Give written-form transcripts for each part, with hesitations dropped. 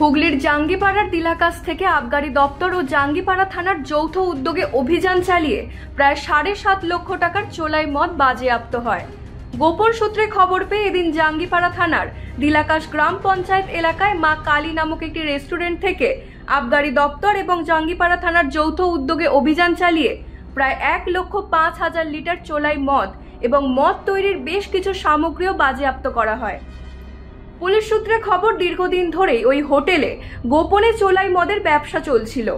হুগলির জাঙ্গিপাড়ার দিলাকাশ থেকে আবগারি দপ্তর ও জাঙ্গিপাড়া থানার যৌথ উদ্যোগে অভিযান চালিয়ে প্রায় 7.5 লক্ষ টাকার চোলাই মদ বাজেয়াপ্ত হয়। গোপন সূত্রে খবর পেয়ে এদিন জাঙ্গিপাড়া থানার দিলাকাশ গ্রাম পঞ্চায়েত এলাকায় মা কালী নামক একটি রেস্টুরেন্ট থেকে আবগারি দপ্তর এবং জাঙ্গিপাড়া থানার যৌথ উদ্যোগে অভিযান চালিয়ে প্রায় 1,05,000 লিটার চোলাই মদ এবং মদ তৈরির বেশ কিছু সামগ্রীও বাজেয়াপ্ত করা হয়। পুলিশ সূত্রে খবর, দীর্ঘদিন ধরেই ওই হোটেলে গোপনে চোলাই মদের ব্যবসা চলছিল।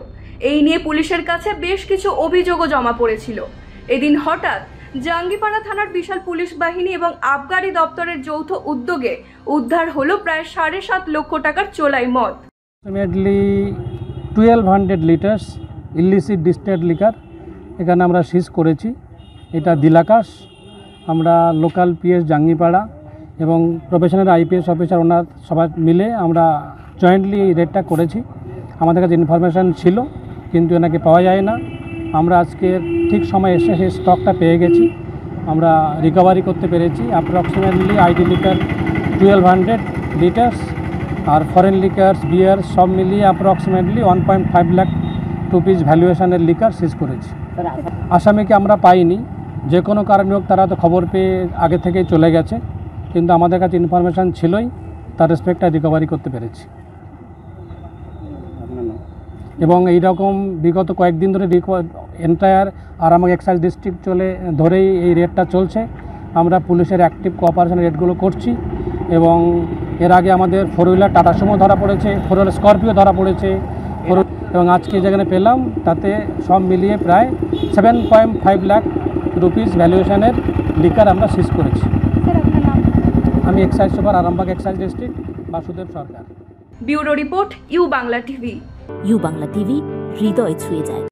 এই নিয়ে পুলিশের কাছে বেশ কিছু অভিযোগও জমা পড়েছিল। এদিন হঠাৎ জাঙ্গিপাড়া থানার বিশাল পুলিশ বাহিনী এবং আবগারি দপ্তরের যৌথ উদ্যোগে উদ্ধার হলো প্রায় 7.5 লক্ষ টাকার চোলাই মদ। Approximately 1200 litres illicit distilled liquor এখানে আমরা সিজ করেছি। এটা দিলাকাশ, আমরা লোকাল পিএস জাঙ্গিপাড়া এবং প্রফেশনাল আইপিএস অফিসার ওনার সবাই মিলে আমরা জয়েন্টলি এই রেডটা করেছি। আমাদের কাছে ইনফরমেশান ছিল কিন্তু এনাকে পাওয়া যায় না। আমরা আজকে ঠিক সময় এসে সেই স্টকটা পেয়ে গেছি, আমরা রিকভারি করতে পেরেছি। অ্যাপ্রক্সিমেটলি আইডি লিকার 1200 লিটার্স আর ফরেন লিকার্স, বিয়ার সব মিলিয়ে অ্যাপ্রক্সিমেটলি 1.5 লাখ রুপিস ভ্যালুয়েশনের লিকার সিজ করেছি। আসামিকে আমরা পাইনি, যে কোনো কারণে হোক তারা তো খবর পেয়ে আগে থেকেই চলে গেছে, কিন্তু আমাদের কাছে ইনফরমেশান ছিলই, তার রেসপেক্টটা রিকভারি করতে পেরেছি। এবং এইরকম বিগত কয়েকদিন ধরে এন্টায়ার আরামবাগ এক্সাইজ ডিস্ট্রিক্ট ধরেই এই রেডটা চলছে। আমরা পুলিশের অ্যাক্টিভ কোঅপারেশন রেডগুলো করছি এবং এর আগে আমাদের 4 হুইলার টাটা সুমো ধরা পড়েছে, 4 হুইলার স্করপিও ধরা পড়েছে এবং আজকে যেখানে পেলাম তাতে সব মিলিয়ে প্রায় 7.5 লাখ রুপিস ভ্যালুয়েশনের লিকার আমরা সিজ করেছি। আমি excise super, Arambagh excise district, Basudeb Sarkar. Bureau report, U Bangla TV. U Bangla TV, হৃদয় ছুঁয়ে যায়।